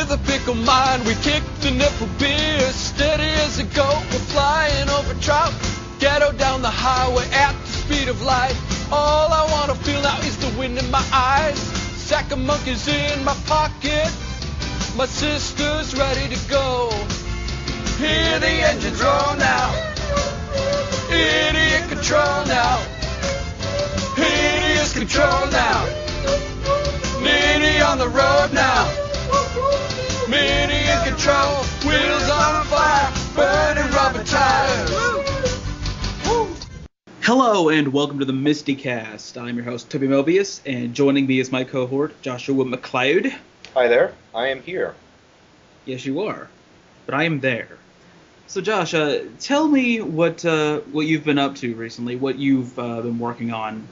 with a fickle mind, we kick the nipple beer, steady as a goat, we're flying over trout, ghetto down the highway at the speed of light. All I wanna feel now is the wind in my eyes, sack of monkeys in my pocket, my sister's ready to go. Hear the engines roll now, idiot control now, hideous control now, Nitty on the road now, Mitty in control, wheels on fire, burning rubber tires. Hello and welcome to the MSTieCast. I'm your host Toby Mobius, and joining me is my cohort Joshua McLeod. Hi there, I am here. Yes, you are, but I am there. So Josh, tell me what you've been up to recently, what you've been working on.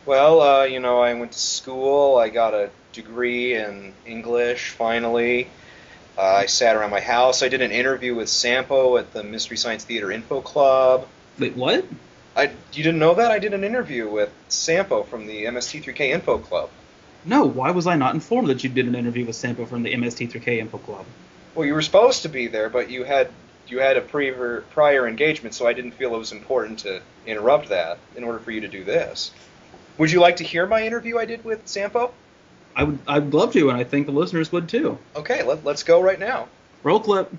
Well, I went to school, I got a degree in English, finally. I sat around my house, I did an interview with Sampo at the Mystery Science Theater Info Club. Wait, what? You didn't know that? I did an interview with Sampo from the MST3K Info Club. No, why was I not informed that you did an interview with Sampo from the MST3K Info Club? Well, you were supposed to be there, but you had a prior engagement, so I didn't feel it was important to interrupt that in order for you to do this. Would you like to hear my interview I did with Sampo? I'd love to, and I think the listeners would too. Okay, let's go right now. Roll clip.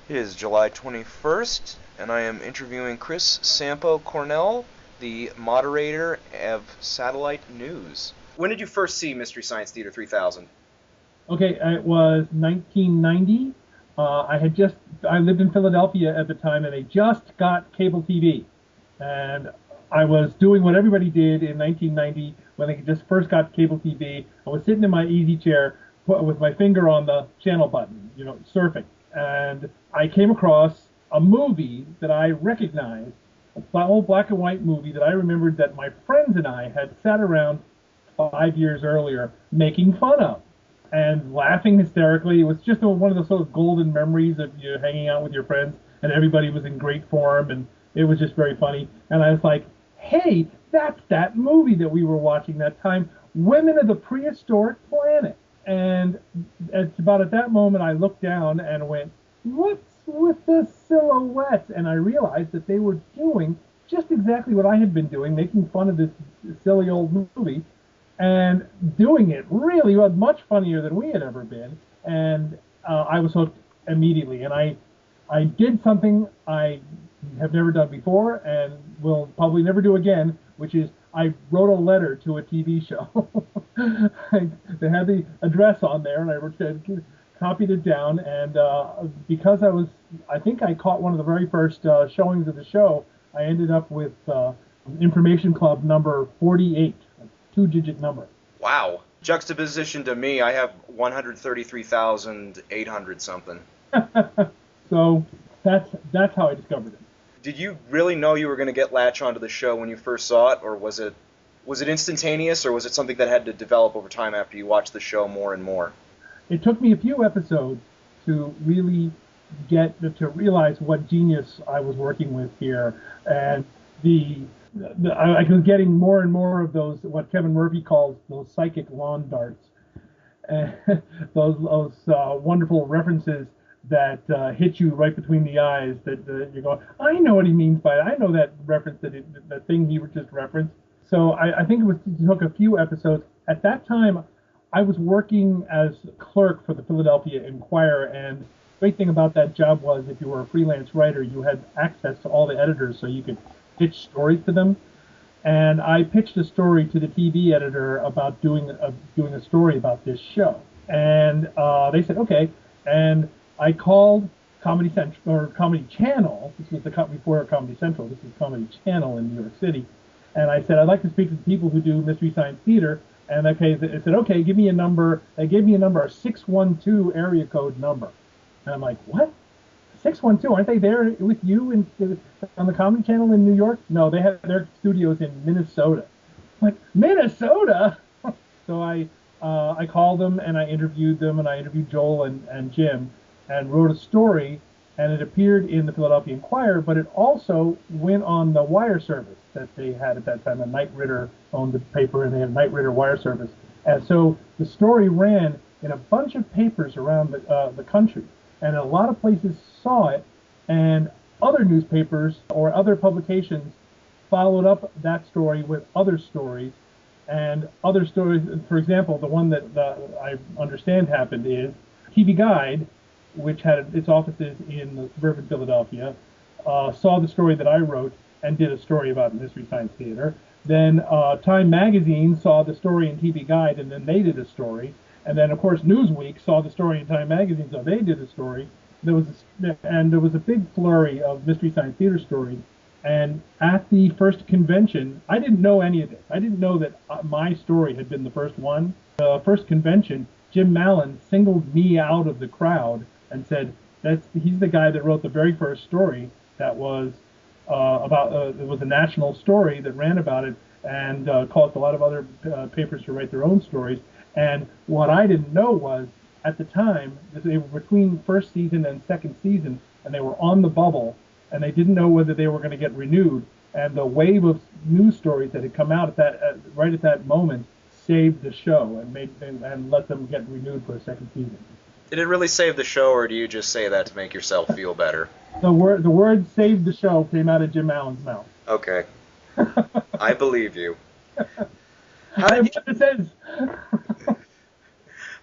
It is July 21st, and I am interviewing Chris Sampo Cornell, the moderator of Satellite News. When did you first see Mystery Science Theater 3000? Okay, it was 1990. I lived in Philadelphia at the time, and they just got cable TV. And I was doing what everybody did in 1990 when they just first got cable TV. I was sitting in my easy chair with my finger on the channel button, surfing. And I came across a movie that I recognized, an old black and white movie that I remembered that my friends and I had sat around 5 years earlier making fun of and laughing hysterically. It was just one of those sort of golden memories of you hanging out with your friends, and everybody was in great form, and it was just very funny. And I was like, hey, that's that movie that we were watching that time, Women of the Prehistoric Planet. And it's about at that moment I looked down and went, what's with the silhouettes? And I realized that they were doing just exactly what I had been doing, making fun of this silly old movie, and doing it really was much funnier than we had ever been. And I was hooked immediately. And I did something I have never done before and will probably never do again, which is I wrote a letter to a TV show. They had the address on there, and I copied it down. And because I think I caught one of the very first showings of the show, I ended up with Information Club number 48, a two-digit number. Wow. Juxtaposition to me, I have 133,800 something. So that's how I discovered it. Did you really know you were going to get latch onto the show when you first saw it, or was it instantaneous, or was it something that had to develop over time after you watched the show more and more? It took me a few episodes to really to realize what genius I was working with here, and I was getting more and more of those, what Kevin Murphy calls those psychic lawn darts, and those wonderful references that hit you right between the eyes, that you go, I know what he means by that. I know that reference, that thing he just referenced. So I think it took a few episodes. At that time, I was working as clerk for the Philadelphia Inquirer, and the great thing about that job was if you were a freelance writer, you had access to all the editors, so you could pitch stories to them. And I pitched a story to the TV editor about doing a story about this show. And they said, okay. And I called Comedy Central, or Comedy Channel. This was before Comedy Central. This is Comedy Channel in New York City. And I said, I'd like to speak to the people who do Mystery Science Theater. And they said, okay, give me a number. They gave me a number, a 612 area code number. And I'm like, what? 612? Aren't they there with you on the Comedy Channel in New York? No, they have their studios in Minnesota. I'm like, Minnesota? So I called them, and I interviewed them, and I interviewed Joel and Jim, and wrote a story and it appeared in the Philadelphia Inquirer, but it also went on the wire service that they had at that time. Knight Ridder owned the paper, and they had Knight Ridder wire service. And so the story ran in a bunch of papers around the country, and a lot of places saw it, and other newspapers or other publications followed up that story with other stories, and other stories. For example, the one that I understand happened is TV Guide, which had its offices in suburban Philadelphia, saw the story that I wrote and did a story about Mystery Science Theater. Then Time Magazine saw the story in TV Guide, and then they did a story. And then, of course, Newsweek saw the story in Time Magazine, so they did a story. There was a big flurry of Mystery Science Theater stories. And at the first convention, I didn't know any of this. I didn't know that my story had been the first one. The first convention, Jim Mallon singled me out of the crowd and said, he's the guy that wrote the very first story that was it was a national story that ran about it, and caused a lot of other papers to write their own stories. And what I didn't know was, at the time, they were between first season and second season, and they were on the bubble, and they didn't know whether they were going to get renewed. And the wave of news stories that had come out right at that moment saved the show and let them get renewed for a second season. Did it really save the show, or do you just say that to make yourself feel better? The word "saved the show" came out of Jim Allen's mouth. Okay. I believe you. How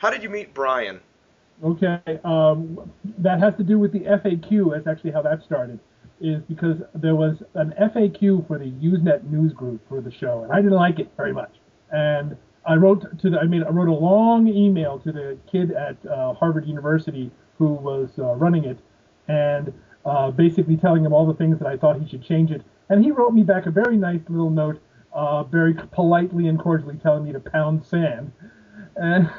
did you meet Brian? Okay, that has to do with the FAQ. That's actually how that started, is because there was an FAQ for the Usenet news group for the show, and I didn't like it very much. And I wrote a long email to the kid at Harvard University who was running it, and basically telling him all the things that I thought he should change it. And he wrote me back a very nice little note, very politely and cordially telling me to pound sand. And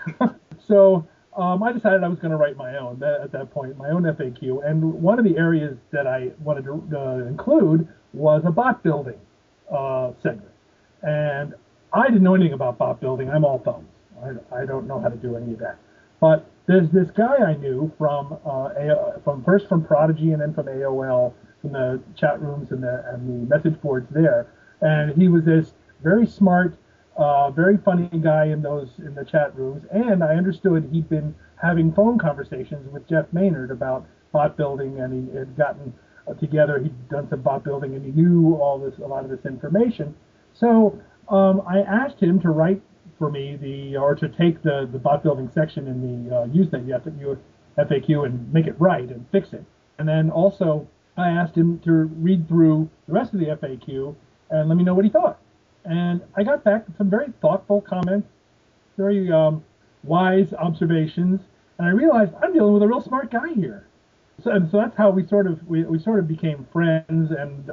so I decided I was going to write my own at that point, my own FAQ. And one of the areas that I wanted to include was a bot building segment. And I didn't know anything about bot building. I'm all thumbs. I don't know how to do any of that. But there's this guy I knew from Prodigy and then from AOL, from the chat rooms and the message boards there. And he was this very smart, very funny guy in the chat rooms. And I understood he'd been having phone conversations with Jeff Maynard about bot building, and he had gotten together. He'd done some bot building, and he knew a lot of this information. So I asked him to write for me to take the bot building section in the Usenet FAQ and make it right and fix it. And then also I asked him to read through the rest of the FAQ and let me know what he thought. And I got back some very thoughtful comments, very wise observations, and I realized I'm dealing with a real smart guy here. So that's how we sort of became friends, and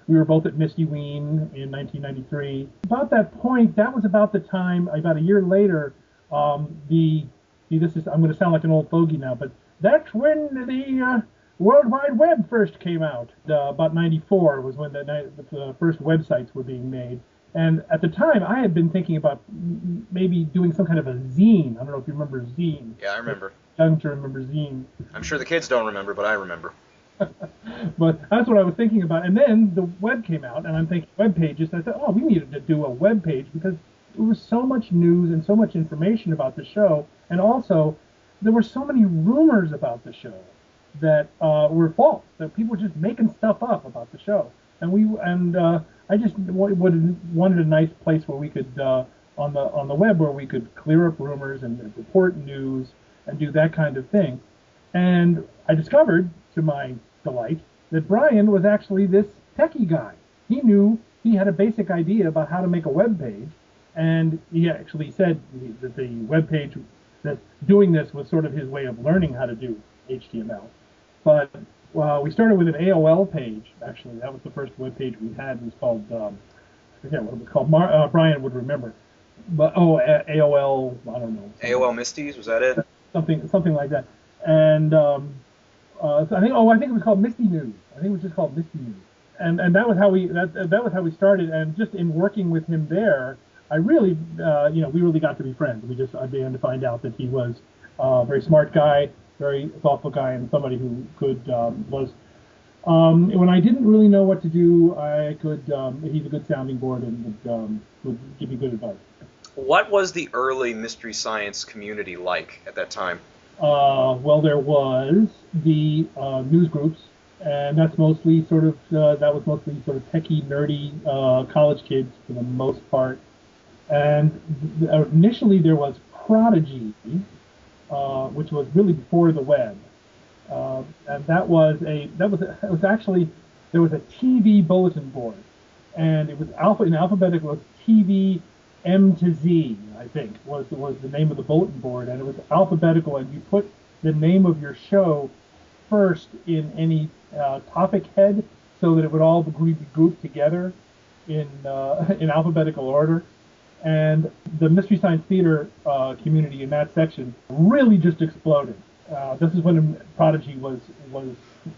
we were both at Misty Ween in 1993. About that point, that was about the time, about a year later, I'm going to sound like an old fogey now, but that's when the World Wide Web first came out. About 94 was when the first websites were being made. And at the time, I had been thinking about maybe doing some kind of a zine. I don't know if you remember zine. Yeah, I remember. Young to remember zine. I'm sure the kids don't remember, but I remember. But that's what I was thinking about. And then the web came out, and I'm thinking web pages. I thought, we needed to do a web page because there was so much news and so much information about the show. And also, there were so many rumors about the show that were false, that people were just making stuff up about the show. And I just wanted a nice place where we could, on the web, where we could clear up rumors and report news and do that kind of thing. And I discovered, to my delight, that Brian was actually this techie guy. He had a basic idea about how to make a web page, and he actually said that the web page, that doing this was sort of his way of learning how to do HTML. But we started with an AOL page, actually. That was the first web page we had. It was called, I forget what it was called. Brian would remember. But AOL, I don't know. AOL MSTies, was that it? Something like that. And so I think it was called Misty News. I think it was just called Misty News. And that was how we started. And just in working with him there, I really, we really got to be friends. I began to find out that he was a very smart guy, very thoughtful guy and somebody who could was when I didn't really know what to do, I could he's a good sounding board and would give me good advice. What was the early Mystery Science community like at that time? Well, there was the news groups, and that's mostly sort of that was mostly sort of techie, nerdy college kids for the most part. And initially there was Prodigy, which was really before the web, and there was a TV bulletin board, and it was in alphabetical. It was TV M to Z, I think, was the name of the bulletin board, and it was alphabetical, and you put the name of your show first in any topic head, so that it would all be grouped together in alphabetical order. And the Mystery Science Theater community in that section really just exploded. This is when Prodigy was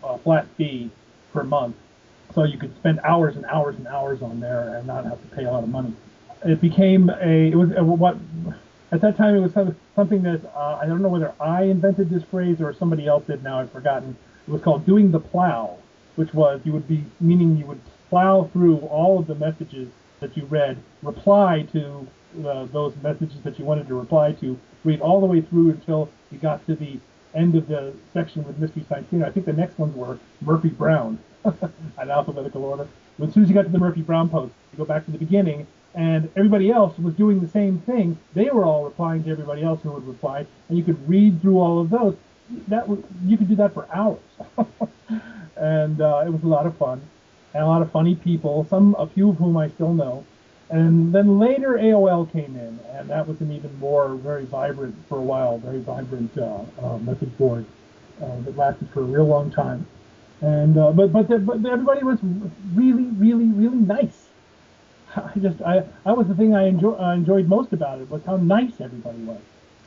a flat fee per month, so you could spend hours and hours and hours on there and not have to pay a lot of money. It became at that time it was something that I don't know whether I invented this phrase or somebody else did. Now I've forgotten. It was called doing the plow, which was you would plow through all of the messages that you read, reply to those messages that you wanted to reply to, read all the way through until you got to the end of the section with Mystery Science Theater. I think the next ones were Murphy Brown, in alphabetical order. As soon as you got to the Murphy Brown post, you go back to the beginning, and everybody else was doing the same thing. They were all replying to everybody else who would reply, and you could read through all of those. You could do that for hours, and it was a lot of fun, and a lot of funny people. A few of whom I still know. And then later AOL came in, and that was an even more very vibrant message board that lasted for a real long time. And but everybody was really, really, really nice. That was the thing I enjoyed most about it, was how nice everybody was.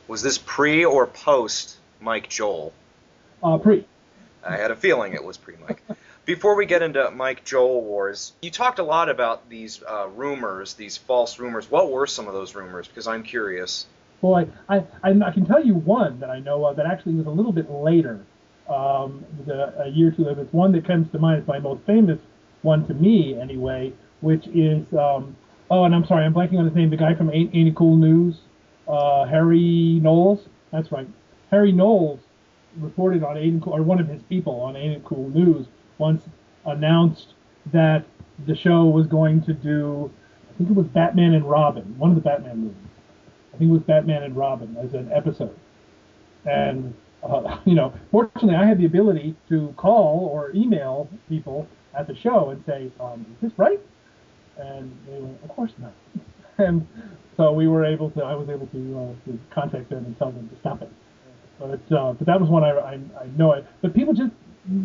Was this pre or post Mike Joel? Pre. I had a feeling it was pre-Mike. Before we get into Mike Joel wars, you talked a lot about these rumors, these false rumors. What were some of those rumors? Because I'm curious. Well, I can tell you one that I know of that actually was a little bit later, a year or two later. It's one that comes to mind. It's my most famous one to me, anyway, which is, and I'm sorry, I'm blanking on his name, the guy from Ain't It Cool News, Harry Knowles. That's right. Harry Knowles reported on one of his people on Ain't It Cool News once announced that the show was going to do, I think it was Batman and Robin, one of the Batman movies. I think it was Batman and Robin as an episode. And, fortunately I had the ability to call or email people at the show and say, is this right? And they went, of course not. And so I was able to contact them and tell them to stop it. But that was one I know it. But people just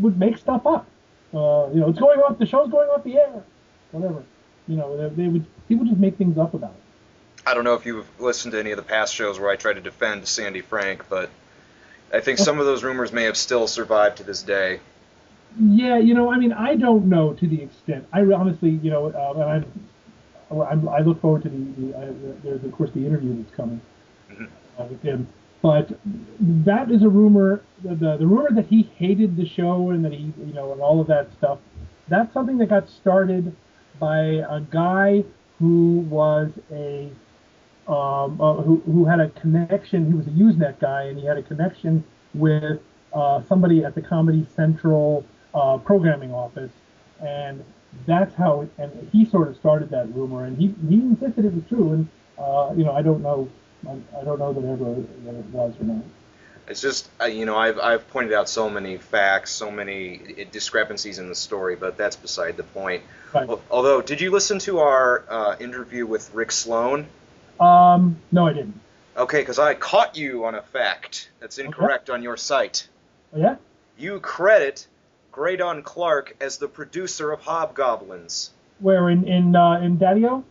would make stuff up. It's going off. The show's going off the air. Whatever. People just make things up about it. I don't know if you've listened to any of the past shows where I try to defend Sandy Frank, but I think some of those rumors may have still survived to this day. Yeah, I don't know to the extent. I honestly, I look forward to there's of course the interview that's coming with him. But that is a rumor. The rumor that he hated the show and that he, and all of that stuff. That's something that got started by a guy who was who had a connection. He was a Usenet guy, and he had a connection with somebody at the Comedy Central programming office, and that's how. And he sort of started that rumor, and he insisted it was true. And I don't know. I don't know that it was or not. It's just, I've pointed out so many facts, so many discrepancies in the story, but that's beside the point. Right. Although, did you listen to our interview with Rick Sloan? No, I didn't. Okay, because I caught you on a fact that's incorrect on your site. Oh, yeah? You credit Graydon Clark as the producer of Hobgoblins. Where, in Daddy-O?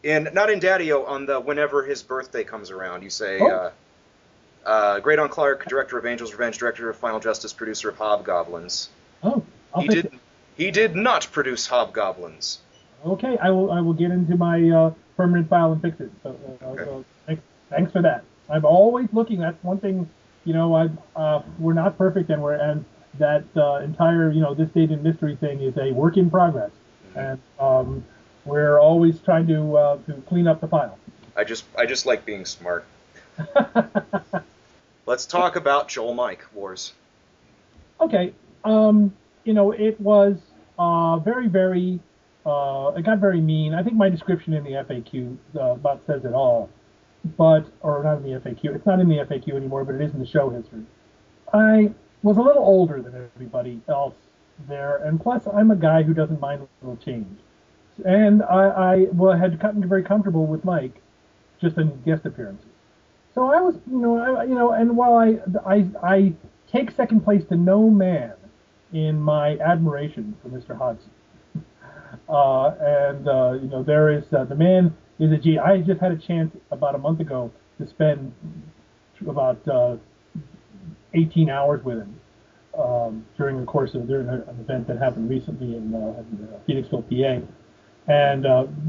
Not in Daddy-O, on the whenever his birthday comes around, you say, Graydon Clark, director of Angel's Revenge, director of Final Justice, producer of Hobgoblins. Oh, He did not produce Hobgoblins. Okay, I will get into my permanent file and fix it. So, okay. Thanks for that. I'm always looking. That's one thing we're not perfect, and that entire this date in mystery thing is a work in progress, and we're always trying to clean up the file. I just like being smart. Let's talk about Joel Mike Wars. Okay, it was very, very. It got very mean. I think my description in the FAQ about says it all. Or not in the FAQ. It's not in the FAQ anymore, but it is in the show history. I was a little older than everybody else there, and plus I'm a guy who doesn't mind a little change. And I had gotten very comfortable with Mike, just in guest appearances. So I was, and while I take second place to no man in my admiration for Mr. Hodgson. There is the man is a G. I just had a chance about a month ago to spend about 18 hours with him during the course of an event that happened recently in Phoenixville, PA, and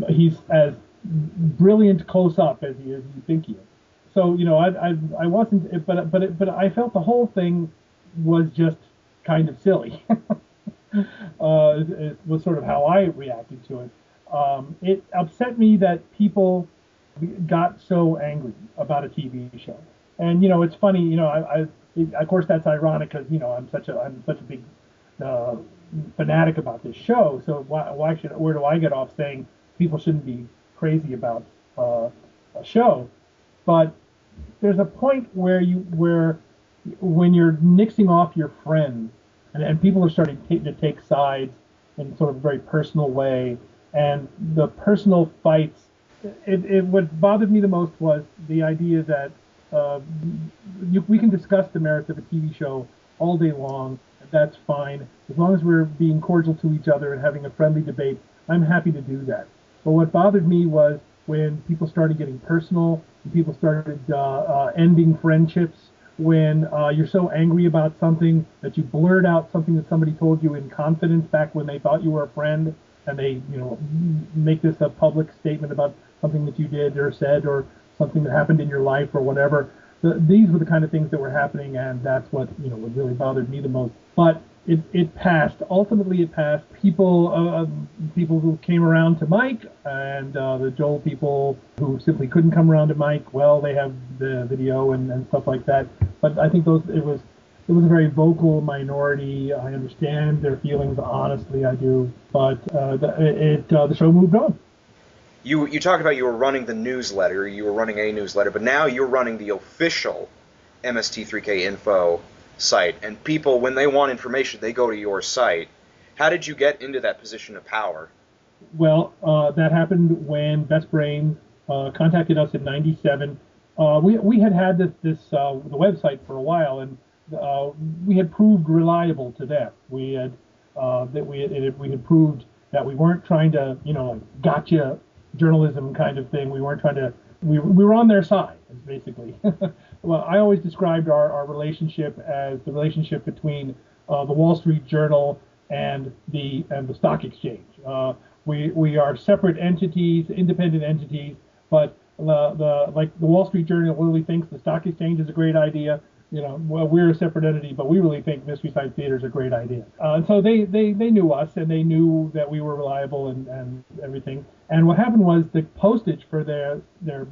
he's as brilliant close up as you think he is. So I wasn't, but I felt the whole thing was just kind of silly. It was sort of how I reacted to it. It upset me that people got so angry about a TV show, and it's funny. Of course that's ironic because I'm such a big fanatic about this show. So where do I get off saying people shouldn't be crazy about a show? But there's a point where when you're nixing off your friends, and people are starting to take sides in sort of a very personal way, and the personal fights. What bothered me the most was the idea that we can discuss the merits of a TV show all day long. That's fine. As long as we're being cordial to each other and having a friendly debate, I'm happy to do that. But what bothered me was when people started getting personal, when people started ending friendships, when you're so angry about something that you blurt out something that somebody told you in confidence back when they thought you were a friend, and they make this a public statement about something that you did or said or something that happened in your life or whatever. These were the kind of things that were happening, and that's what what really bothered me the most. But it passed. Ultimately, it passed. People who came around to Mike, and the Joel people who simply couldn't come around to Mike, well, they have the video and stuff like that. But I think it was a very vocal minority. I understand their feelings, honestly, I do. But the show moved on. You talked about you were running the newsletter, you were running a newsletter, but now you're running the official MST3K info site, and people, when they want information, they go to your site. How did you get into that position of power? Well, that happened when Best Brain contacted us in '97. We had the website for a while, and we had proved reliable to them. We had proved that we weren't trying to gotcha journalism kind of thing. We weren't trying to. We were on their side, basically. Well, I always described our relationship as the relationship between the Wall Street Journal and the stock exchange. We are separate entities, independent entities, but the Wall Street Journal really thinks the stock exchange is a great idea. Well, we're a separate entity, but we really think Mystery Science Theater is a great idea. And so they knew us, and they knew that we were reliable and everything. And what happened was the postage for their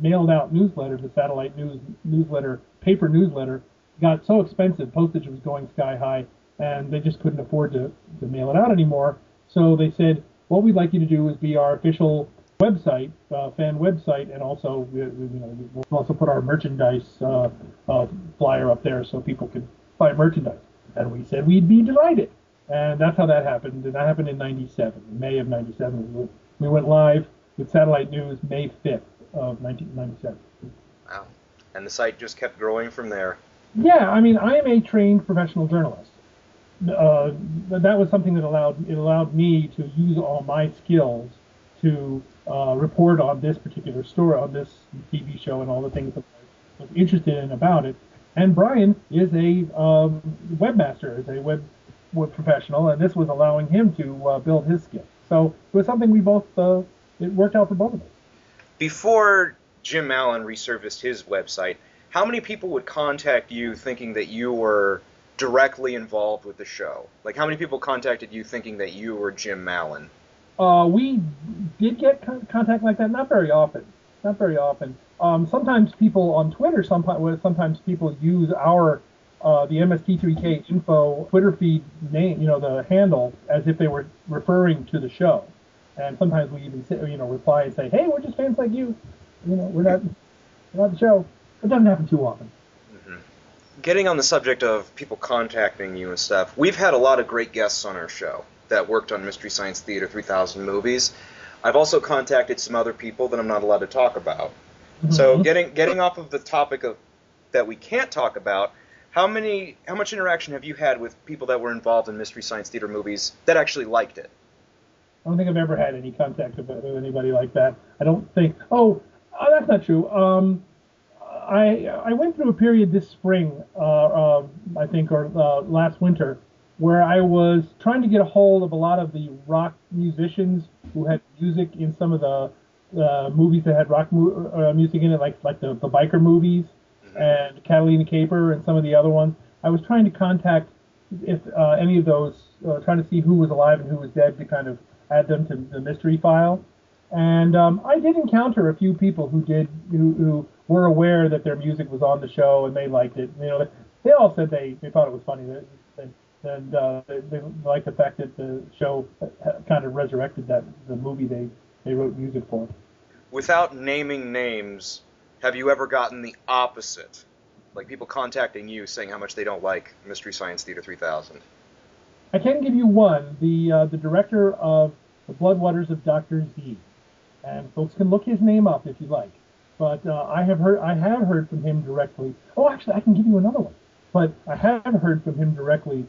mailed out newsletter, the satellite newsletter, paper newsletter, got so expensive. Postage was going sky high, and they just couldn't afford to mail it out anymore. So they said, what we'd like you to do is be our official website, fan website, and also we'll also put our merchandise flyer up there so people could buy merchandise. And we said we'd be delighted, and that's how that happened. And that happened in '97, in May of '97. We went live with satellite news May 5th of 1997. Wow! And the site just kept growing from there. Yeah, I mean, I am a trained professional journalist. That was something that allowed me to use all my skills to report on this particular story, on this TV show, and all the things that I was interested in about it. And Brian is a webmaster, is a web professional, and this was allowing him to build his skills. So it was something we both, it worked out for both of us. Before Jim Allen resurfaced his website, how many people would contact you thinking that you were directly involved with the show? Like, how many people contacted you thinking that you were Jim Mallon? We did get contact like that, not very often. Not very often. Sometimes people on Twitter, sometimes people use our the MST3K info Twitter feed name, the handle, as if they were referring to the show. And sometimes we even say, reply and say, "Hey, we're just fans like you. We're not the show." It doesn't happen too often. Mm-hmm. Getting on the subject of people contacting you and stuff, we've had a lot of great guests on our show that worked on Mystery Science Theater 3000 movies. I've also contacted some other people that I'm not allowed to talk about. Mm-hmm. So getting off of the topic of that we can't talk about, how much interaction have you had with people that were involved in Mystery Science Theater movies that actually liked it? I don't think I've ever had any contact with anybody like that. I don't think. Oh, that's not true. I went through a period this spring, I think, or last winter, where I was trying to get a hold of a lot of the rock musicians who had music in some of the movies that had rock music in it, like the biker movies and Catalina Caper and some of the other ones. I was trying to contact if any of those, trying to see who was alive and who was dead to kind of add them to the mystery file. And I did encounter a few people who were aware that their music was on the show and they liked it. They all said they thought it was funny. And they liked the fact that the show kind of resurrected the movie they wrote music for. Without naming names, have you ever gotten the opposite? Like people contacting you saying how much they don't like Mystery Science Theater 3000? I can give you one. The director of The Blood Waters of Dr. Z. And folks can look his name up if you like. But I have heard from him directly. Oh, actually, I can give you another one. But I have heard from him directly.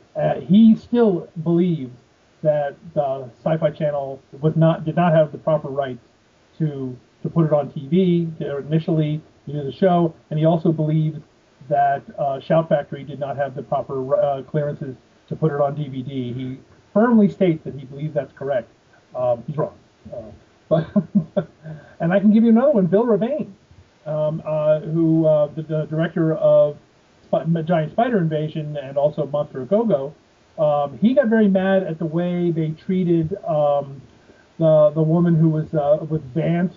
He still believes that the Sci-Fi Channel did not have the proper rights to put it on TV initially to do the show, and he also believes that Shout Factory did not have the proper clearances to put it on DVD. He firmly states that he believes that's correct. He's wrong. But and I can give you another one, Bill Ravane, who the director of Giant Spider Invasion and also Monster A Go-Go. He got very mad at the way they treated the woman who was with Vance,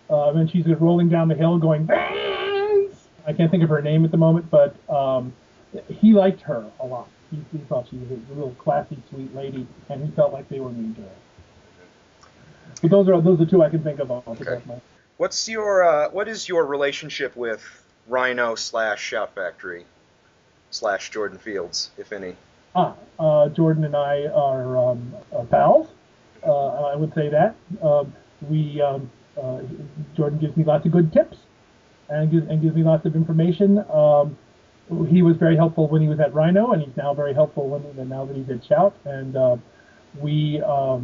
and she's rolling down the hill going, Vance! I can't think of her name at the moment, but he liked her a lot. He thought she was a real classy, sweet lady, and he felt like they were mean to her. But those are two I can think of. Okay. What is your relationship with Rhino / Shout Factory / Jordan Fields, if any? Jordan and I are pals. I would say that. Jordan gives me lots of good tips and gives me lots of information. He was very helpful when he was at Rhino, and he's now very helpful now that he's at Shout. And we have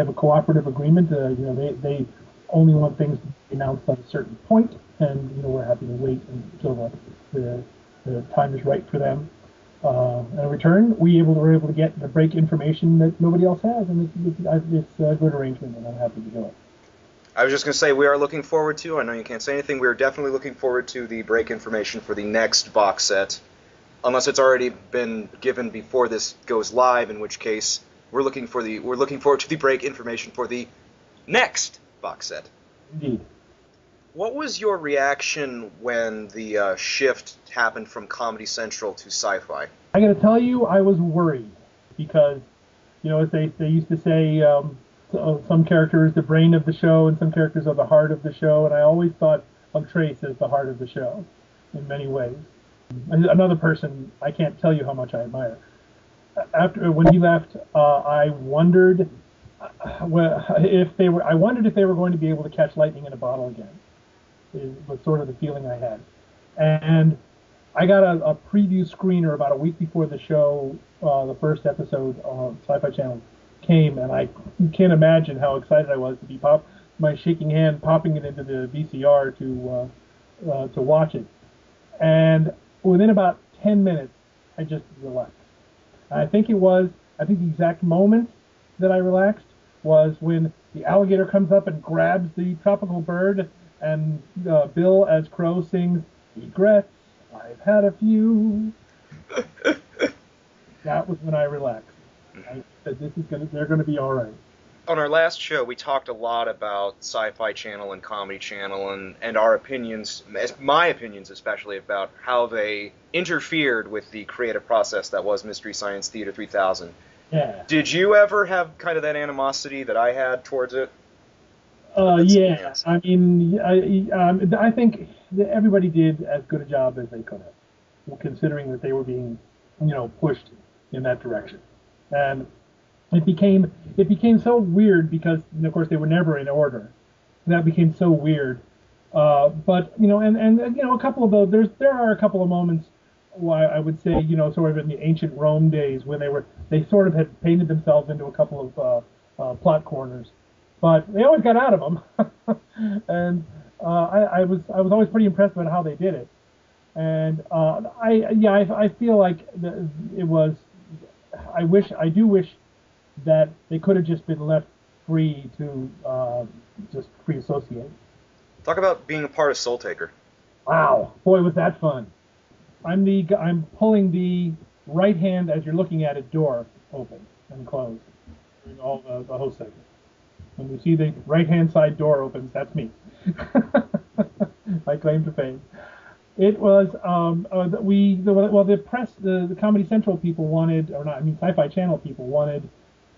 a cooperative agreement. They only want things to be announced at a certain point, and we're happy to wait until the time is right for them. In return, we're able to get the break information that nobody else has, and it's a good arrangement, and I'm happy to do it. I was just going to say, we are looking forward to, I know you can't say anything, we are definitely looking forward to the break information for the next box set, unless it's already been given before this goes live, in which case we're looking forward to the break information for the next box set. Indeed. What was your reaction when the shift happened from Comedy Central to Sci-Fi? I got to tell you, I was worried because, as they used to say, some characters the brain of the show and some characters are the heart of the show, and I always thought of Trace as the heart of the show in many ways. Another person I can't tell you how much I admire. When he left, I wondered if they were going to be able to catch lightning in a bottle again. Was sort of the feeling I had. And I got a preview screener about a week before the show, the first episode on Sci-Fi Channel came, and you can't imagine how excited I was to be my shaking hand popping it into the VCR to watch it. And within about 10 minutes, I just relaxed. I think the exact moment that I relaxed was when the alligator comes up and grabs the tropical bird and Bill as Crow sings, "Regrets, I've had a few." That was when I relaxed. I said, they're gonna be all right. On our last show, we talked a lot about Sci-Fi Channel and Comedy Channel and our opinions, my opinions especially, about how they interfered with the creative process that was Mystery Science Theater 3000. Yeah. Did you ever have kind of that animosity that I had towards it? Yeah. I mean, I think that everybody did as good a job as they could have, considering that they were being, pushed in that direction. And it became so weird because, of course, they were never in order. That became so weird. But a couple of those, there are a couple of moments why I would say, sort of in the ancient Rome days when they sort of had painted themselves into a couple of plot corners, but they always got out of them. And I was always pretty impressed with how they did it. And I feel like it was. I do wish that they could have just been left free to just free associate. Talk about being a part of Soul Taker. Wow, boy, was that fun! I'm pulling the right hand as you're looking at it door open and close during all the host segment. When you see the right hand side door opens, that's me. My claim to fame. It was the press, the Comedy Central people wanted, or not, I mean Sci-Fi Channel people wanted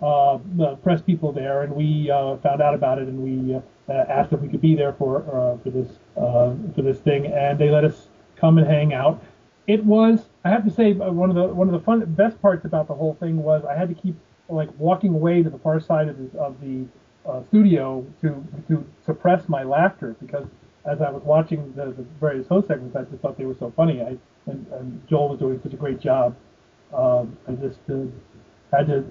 the press people there, and we found out about it, and we asked if we could be there for this thing, and they let us come and hang out. It was, I have to say, one of the best parts about the whole thing was I had to keep walking away to the far side of the studio to suppress my laughter, because as I was watching the various host segments, I just thought they were so funny. And Joel was doing such a great job. I just had to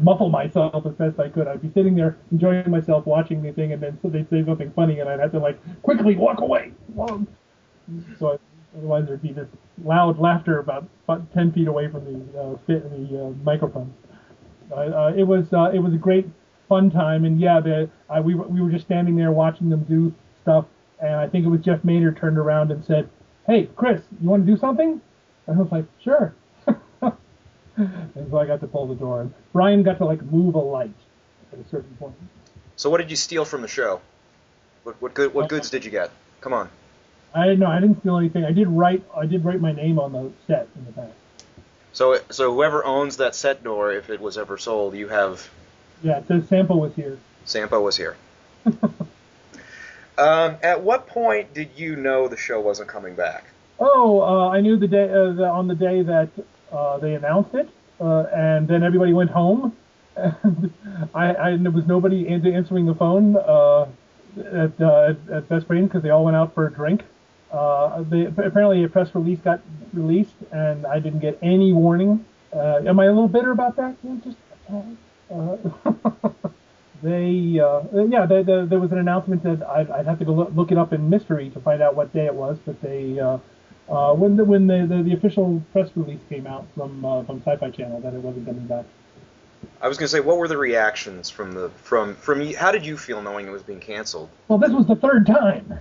muffle myself as best I could. I'd be sitting there enjoying myself watching the thing, and then so they'd say something funny, and I'd have to quickly walk away. So otherwise there'd be this loud laughter about 10 feet away from the microphone. It was a great fun time, and we were just standing there watching them do stuff. And I think it was Jeff Maynard turned around and said, "Hey, Chris, you want to do something?" And I was like, "Sure." And so I got to pull the door. And Brian got to move a light at a certain point. So what did you steal from the show? What goods did you get? Come on. I didn't steal anything. I did write my name on the set in the back. So whoever owns that set door, if it was ever sold, you have. Yeah, it says Sampo was here. Sampo was here. At what point did you know the show wasn't coming back? I knew the day on the day that they announced it, and then everybody went home. And there was nobody answering the phone at Best Brains because they all went out for a drink. Apparently a press release got released, and I didn't get any warning. Am I a little bitter about that? There was an announcement that I'd have to go look it up in mystery to find out what day it was, but when the official press release came out from Sci-Fi Channel that it wasn't coming back. I was going to say, what were the reactions from you? How did you feel knowing it was being canceled? Well, this was the third time.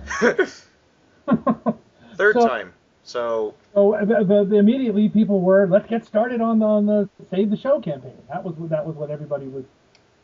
Time. So immediately people were, let's get started on the Save the Show campaign. That was what everybody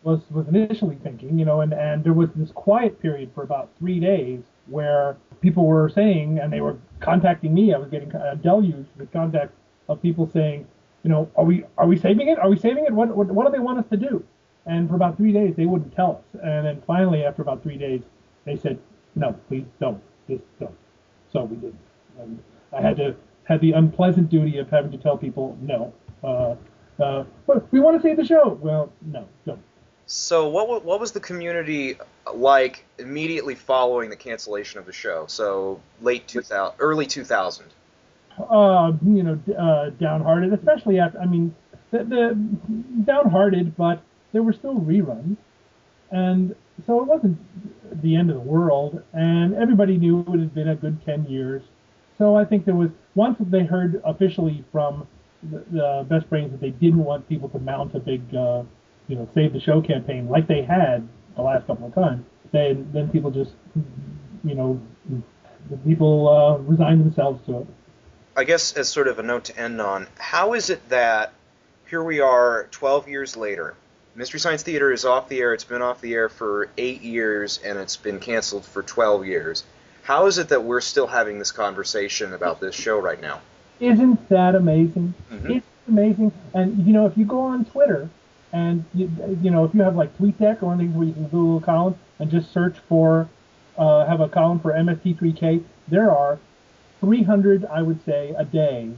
was initially thinking, and there was this quiet period for about 3 days where people were saying, and they were contacting me. I was getting a deluge with contacts of people saying, are we saving it? Are we saving it? What do they want us to do? And for about 3 days they wouldn't tell us. And then finally, after about 3 days, they said, no, please don't, just don't. So we did. And I had the unpleasant duty of having to tell people no. But we want to save the show. Well, no, don't. So what was the community like immediately following the cancellation of the show? So late 2000, early 2000. Downhearted, especially after. I mean, the downhearted, but there were still reruns, and so it wasn't the end of the world. And everybody knew it had been a good 10 years. So I think there was, once they heard officially from the Best Brains that they didn't want people to mount a big Save the Show campaign like they had the last couple of times, then people just the people resign themselves to it. I guess as sort of a note to end on, how is it that here we are 12 years later, Mystery Science Theater is off the air, it's been off the air for 8 years, and it's been canceled for 12 years. How is it that we're still having this conversation about this show right now? Isn't that amazing? Mm-hmm. It's amazing. And, if you go on Twitter, and, if you have, like, TweetDeck or one of these where you can do a little column and just search for, have a column for MST3K, there are 300, I would say, a day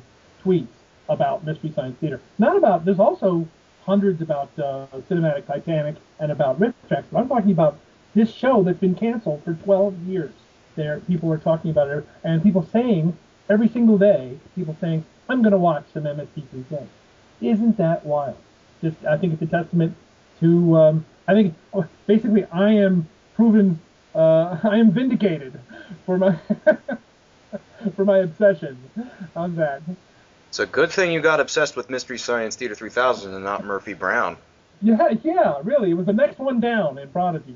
tweets about Mystery Science Theater. There's also hundreds about Cinematic Titanic and about Rift Tracks, but I'm talking about this show that's been canceled for 12 years. People are talking about it, and people saying, every single day, I'm going to watch some MST3K. Isn't that wild? I think it's a testament to, basically I am proven, I am vindicated for my, for my obsession. How's that? It's a good thing you got obsessed with Mystery Science Theater 3000 and not Murphy Brown. Yeah, really. It was the next one down in Prodigy.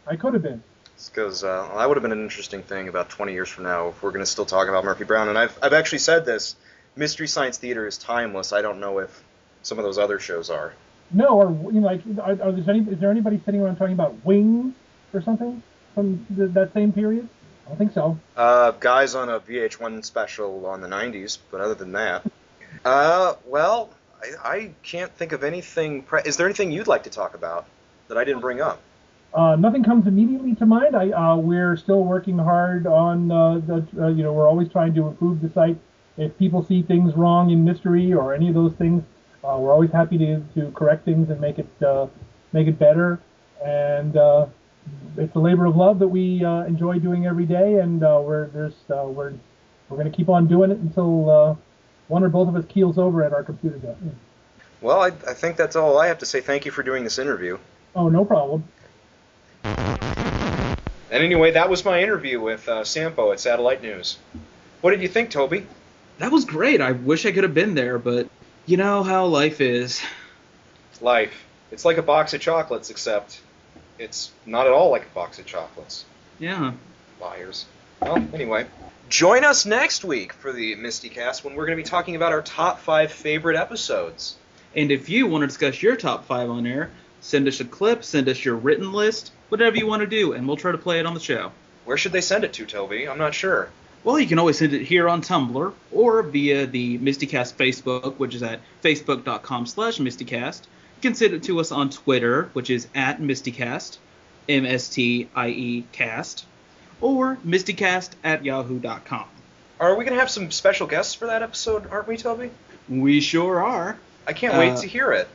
I could have been. Because that would have been an interesting thing about 20 years from now if we're going to still talk about Murphy Brown. And I've actually said this, Mystery Science Theater is timeless. I don't know if some of those other shows are. No, or is there anybody sitting around talking about Wings or something from that same period? I don't think so. Guys on a VH1 special on the 90s, but other than that. Well, I can't think of anything. Is there anything you'd like to talk about that I didn't bring up? Nothing comes immediately to mind. We're still working hard on we're always trying to improve the site. If people see things wrong in mystery or any of those things, we're always happy to correct things and make it better. And it's a labor of love that we enjoy doing every day, and we're going to keep on doing it until one or both of us keels over at our computer desk. Well, I think that's all I have to say. Thank you for doing this interview. Oh, no problem. And anyway, that was my interview with Sampo at Satellite News. What did you think, Toby? That was great. I wish I could have been there, but you know how life is. Life. It's like a box of chocolates, except it's not at all like a box of chocolates. Yeah. Liars. Well, anyway. Join us next week for the MSTieCast when we're going to be talking about our top 5 favorite episodes. And if you want to discuss your top 5 on air, send us a clip, send us your written list, whatever you want to do, and we'll try to play it on the show. Where should they send it to, Toby? I'm not sure. Well, you can always send it here on Tumblr or via the MSTiecast Facebook, which is at facebook.com/MSTiecast. You can send it to us on Twitter, which is at MSTiecast, MSTIEcast, or MSTiecast@yahoo.com. Are we going to have some special guests for that episode, aren't we, Toby? We sure are. I can't wait to hear it.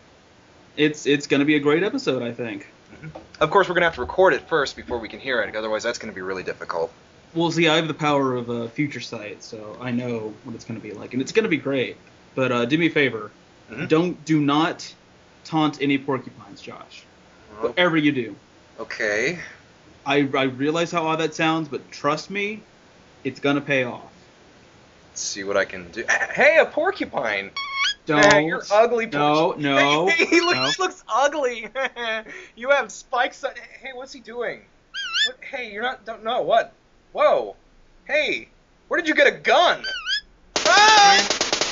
It's going to be a great episode, I think. Mm-hmm. Of course, we're going to have to record it first before we can hear it, otherwise that's going to be really difficult. Well, see, I have the power of a future sight, so I know what it's going to be like, and it's going to be great. But do me a favor. Mm-hmm. Do not taunt any porcupines, Josh. Whatever you do. Okay. I realize how odd that sounds, but trust me, it's going to pay off. Let's see what I can do. Hey, a porcupine! Don't. You're ugly. No. He looks ugly. You have spikes. Hey, what's he doing? What? Hey, you're not. Don't know what? Whoa. Hey, where did you get a gun? Ah!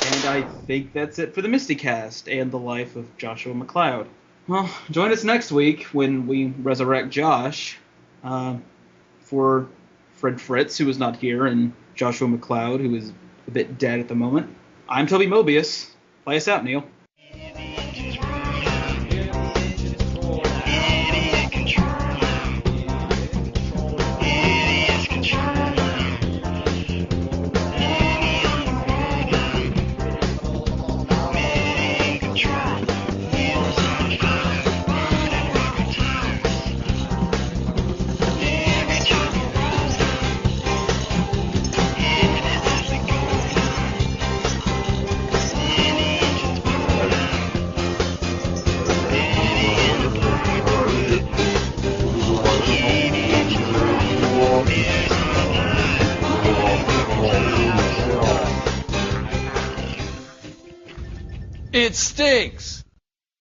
And I think that's it for the MSTiecast and the life of Joshua McCloud. Well, join us next week when we resurrect Josh for Fred Fritz, who is not here, and Joshua McCloud, who is a bit dead at the moment. I'm Toby Mobius. Play us out, Neil. It stinks!